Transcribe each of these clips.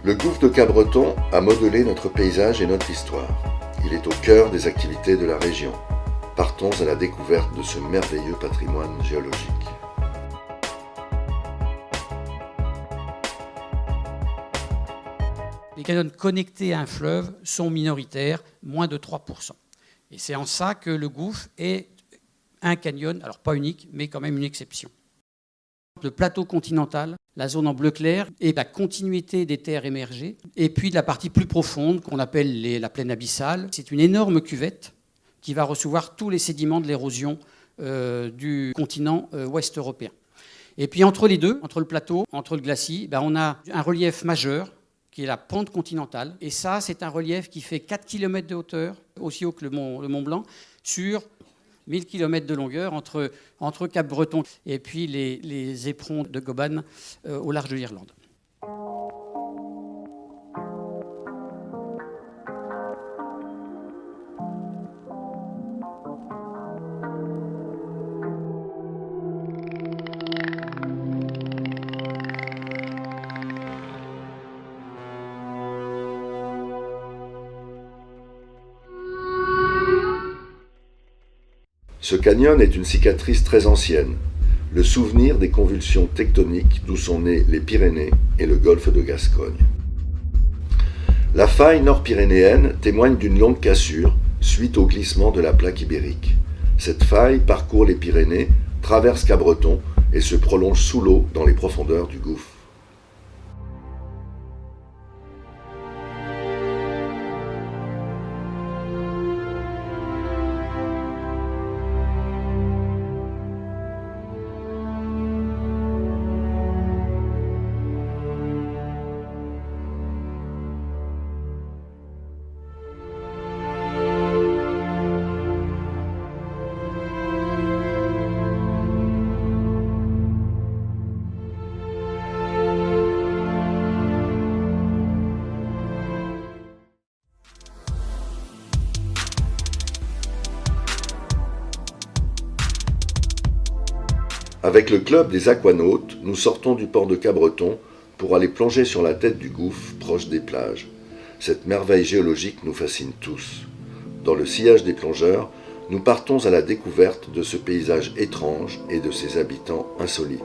Le gouffre de Cabreton a modelé notre paysage et notre histoire. Il est au cœur des activités de la région. Partons à la découverte de ce merveilleux patrimoine géologique. Les canyons connectés à un fleuve sont minoritaires, moins de 3%. Et c'est en ça que le gouffre est un canyon, alors pas unique, mais quand même une exception. Le plateau continental, la zone en bleu clair, et la continuité des terres émergées, et puis de la partie plus profonde qu'on appelle la plaine abyssale. C'est une énorme cuvette qui va recevoir tous les sédiments de l'érosion du continent ouest européen. Et puis entre les deux, entre le plateau, entre le glacis, on a un relief majeur, qui est la pente continentale. Et ça, c'est un relief qui fait 4 km de hauteur, aussi haut que le Mont Blanc, sur 1000 km de longueur entre Cap-Breton et puis les éperons de Goban au large de l'Irlande. Ce canyon est une cicatrice très ancienne, le souvenir des convulsions tectoniques d'où sont nées les Pyrénées et le golfe de Gascogne. La faille nord-pyrénéenne témoigne d'une longue cassure suite au glissement de la plaque ibérique. Cette faille parcourt les Pyrénées, traverse Cabreton et se prolonge sous l'eau dans les profondeurs du gouffre. Avec le club des aquanautes, nous sortons du port de Cabreton pour aller plonger sur la tête du gouffre proche des plages. Cette merveille géologique nous fascine tous. Dans le sillage des plongeurs, nous partons à la découverte de ce paysage étrange et de ses habitants insolites.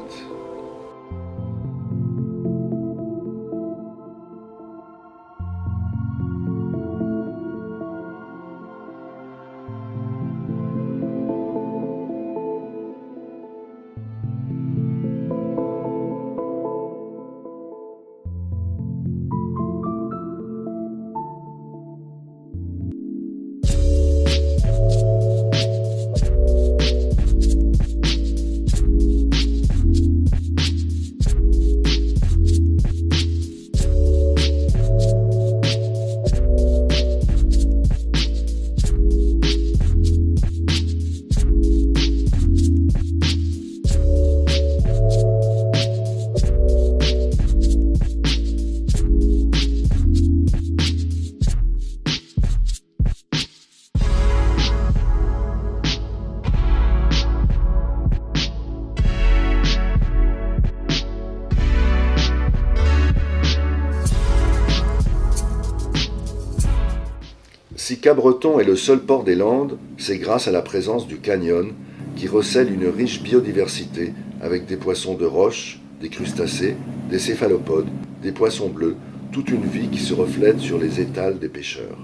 Si Cabreton est le seul port des Landes, c'est grâce à la présence du canyon qui recèle une riche biodiversité avec des poissons de roche, des crustacés, des céphalopodes, des poissons bleus, toute une vie qui se reflète sur les étals des pêcheurs.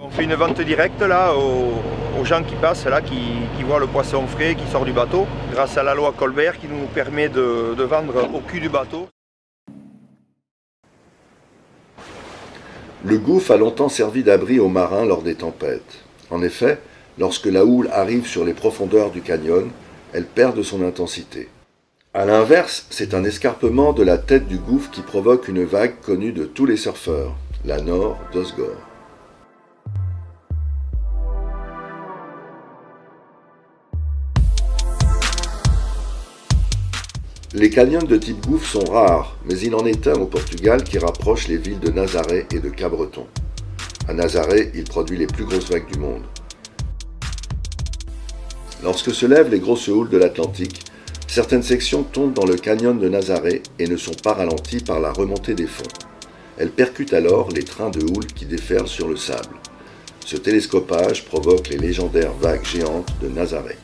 On fait une vente directe là aux gens qui passent là, qui voient le poisson frais qui sort du bateau, grâce à la loi Colbert qui nous permet de vendre au cul du bateau. Le gouffre a longtemps servi d'abri aux marins lors des tempêtes. En effet, lorsque la houle arrive sur les profondeurs du canyon, elle perd de son intensité. A l'inverse, c'est un escarpement de la tête du gouffre qui provoque une vague connue de tous les surfeurs, la Nord d'Osgore. Les canyons de type gouffre sont rares, mais il en est un au Portugal qui rapproche les villes de Nazaré et de Cabreton. À Nazaré, il produit les plus grosses vagues du monde. Lorsque se lèvent les grosses houles de l'Atlantique, Certaines sections tombent dans le canyon de Nazaré et ne sont pas ralenties par la remontée des fonds. Elles percutent alors les trains de houle qui déferlent sur le sable. Ce télescopage provoque les légendaires vagues géantes de Nazaré.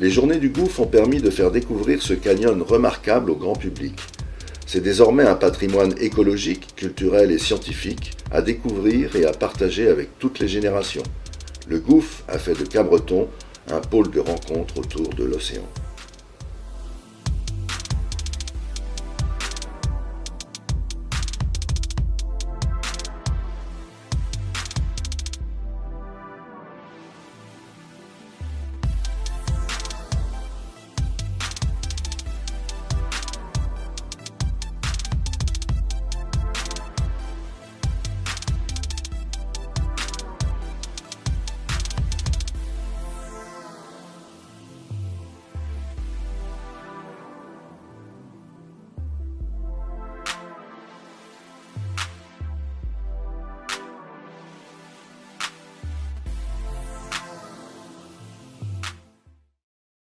Les Journées du Gouffre ont permis de faire découvrir ce canyon remarquable au grand public. C'est désormais un patrimoine écologique, culturel et scientifique à découvrir et à partager avec toutes les générations. Le Gouffre a fait de Cabreton un pôle de rencontre autour de l'océan.